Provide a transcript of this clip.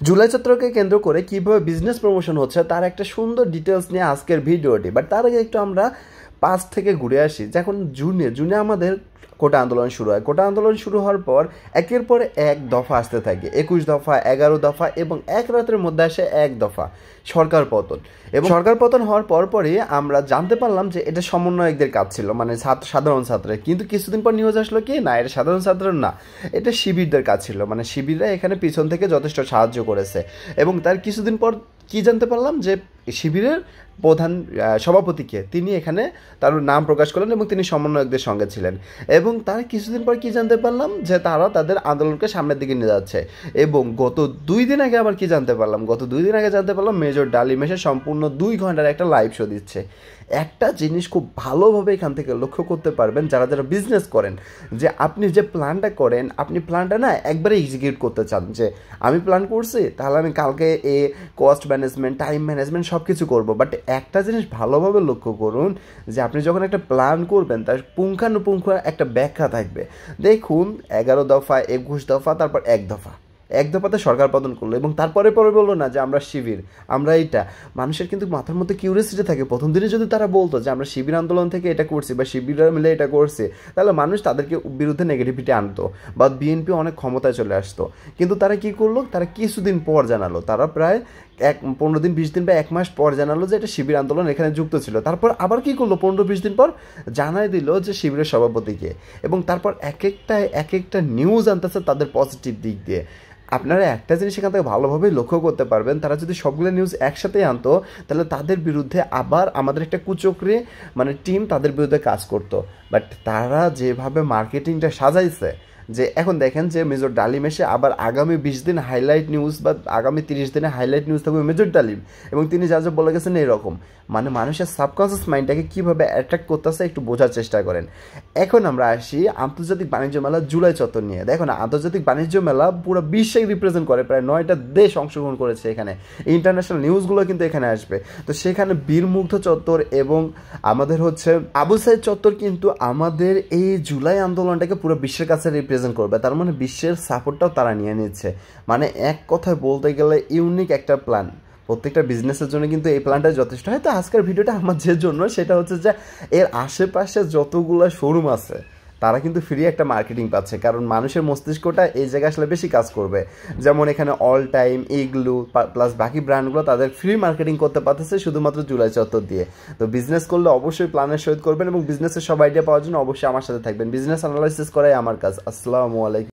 জুলাই চত্বরকে কেন্দ্র করে কীভাবে বিজনেস প্রমোশন হচ্ছে তার একটা সুন্দর ডিটেলস নিয়ে আজকের ভিডিওটি। বাট তার আগে একটু আমরা পাঁচ থেকে ঘুরে আসি। যখন জুনে আমাদের কোটা আন্দোলন শুরু হয়। কোটা আন্দোলন শুরু হওয়ার পর একের পরে এক দফা আসতে থাকে, 21 দফা, 11 দফা এবং এক রাতের মধ্যে আসে এক দফা সরকার পতন। এবং সরকার পতন হওয়ার পরই আমরা জানতে পারলাম যে এটা সমন্বয়কদের কাজ ছিল, মানে সাধারণ ছাত্রের। কিন্তু কিছুদিন পর নিউজ আসলো কি না, এটা সাধারণ ছাত্রের না, এটা শিবিরদের কাজ ছিল। মানে শিবিররা এখানে পিছন থেকে যথেষ্ট সাহায্য করেছে। এবং তার কিছুদিন পর কি জানতে পারলাম যে শিবিরের প্রধান সভাপতিকে তিনি এখানে তার নাম প্রকাশ করলেন এবং তিনি সমন্বয়কদের সঙ্গে ছিলেন। এবং তার কিছুদিন পর কি জানতে পারলাম যে তারা তাদের আন্দোলনকে সামনের দিকে নিয়ে যাচ্ছে। এবং গত 2 দিন আগে আবার কি জানতে পারলাম, জানতে পারলাম মেজর ডালিম এসে সম্পূর্ণ 2 ঘন্টার একটা লাইভ শো দিচ্ছে। একটা জিনিস খুব ভালোভাবে এখান থেকে লক্ষ্য করতে পারবেন যারা বিজনেস করেন, যে আপনি যে প্ল্যানটা করেন, আপনি প্ল্যানটা না একবারে এক্সিকিউট করতে চান, যে আমি প্ল্যান করছি তাহলে আমি কালকে কস্ট ম্যানেজমেন্ট, টাইম ম্যানেজমেন্ট সব কিছু করবো। বাট একটা জিনিস ভালোভাবে লক্ষ্য করুন, যে আপনি যখন একটা প্ল্যান করবেন তার পুঙ্খানুপুঙ্খ একটা ব্যাখ্যা থাকবে। দেখুন 11 দফা, 21 দফা, তারপর এক দফাতে সরকার পতন করলো এবং তারপরে বললো না যে আমরা শিবির, আমরা এইটা। মানুষের কিন্তু মাথার মধ্যে কিউরিয়াসিটি থাকে। প্রথম দিনে যদি তারা বলতো যে আমরা শিবির আন্দোলন থেকে এটা করছি বা শিবিররা মিলে এটা করছে, তাহলে মানুষ তাদেরকে বিরুদ্ধে নেগেটিভিটি আনতো বা বিএনপি অনেক ক্ষমতায় চলে আসতো। কিন্তু তারা কি করলো, তারা কিছুদিন পর জানালো, তারা প্রায় 15 দিন 20 দিন বা 1 মাস পর জানালো যে এটা শিবির আন্দোলন এখানে যুক্ত ছিল। তারপর আবার কি করলো, 15-20 দিন পর জানাই দিল যে শিবিরের সভাপতিকে। এবং তারপর এক একটা নিউজ আনতেছে তাদের পজিটিভ দিক দিয়ে। আপনারা একটা জিনিস এখান থেকে ভালোভাবে লক্ষ্য করতে পারবেন, তারা যদি সবগুলো নিউজ একসাথে আনতো তাহলে তাদের বিরুদ্ধে আবার আমাদের একটা কুচক্রি মানে টিম তাদের বিরুদ্ধে কাজ করতো। বাট তারা যেভাবে মার্কেটিংটা সাজাইছে, যে এখন দেখেন যে মেজর ডালিম এসে আবার আগামী 20 দিন হাইলাইট নিউজ বা আগামী 30 দিনে হাইলাইট নিউজ থাকবে মেজর ডালিম। এবং তিনি যা বলে গেছেন এরকম, মানে মানুষের সাবকনসিয়াস মাইন্ডটাকে কীভাবে অ্যাট্রাক্ট করতেছে একটু বোঝার চেষ্টা করেন। এখন আমরা আসি আন্তর্জাতিক বাণিজ্য মেলা জুলাই চত্বর নিয়ে। দেখুন আন্তর্জাতিক বাণিজ্য মেলা পুরো বিশ্বে রিপ্রেজেন্ট করে, প্রায় 9টা দেশ অংশগ্রহণ করেছে এখানে। ইন্টারন্যাশনাল নিউজগুলো কিন্তু এখানে আসবে। তো সেখানে বীরমুগ্ধ চত্বর এবং আমাদের হচ্ছে আবু সাইদ চত্বর কিন্তু আমাদের এই জুলাই আন্দোলনটাকে পুরো বিশ্বের কাছে রিপ্রেজেন্ট করবে। তার মানে বিশ্বের সাপোর্টটাও তারা নিয়ে নিচ্ছে। মানে এক কথায় বলতে গেলে ইউনিক একটা প্ল্যান। প্রত্যেকটা বিজনেসের জন্য কিন্তু এই প্ল্যানটা যথেষ্ট। হয়তো আজকের ভিডিওটা আমার যে জন্য সেটা হচ্ছে যে এর আশেপাশে যতগুলো শোরুম আছে তারা কিন্তু ফ্রি একটা মার্কেটিং পাচ্ছে, কারণ মানুষের মস্তিষ্কটা এই জায়গায় আসলে বেশি কাজ করবে। যেমন এখানে অল টাইম, ইগলু প্লাস বাকি ব্র্যান্ডগুলো তাদের ফ্রি মার্কেটিং করতে পারতেছে শুধুমাত্র জুলাই চত্বর দিয়ে। তো বিজনেস করলে অবশ্যই প্ল্যানের সহিত করবেন এবং বিজনেসের সব আইডিয়া পাওয়ার জন্য অবশ্যই আমার সাথে থাকবেন। বিজনেস অ্যানালাইসিস করাই আমার কাজ। আসসালামু আলাইকুম।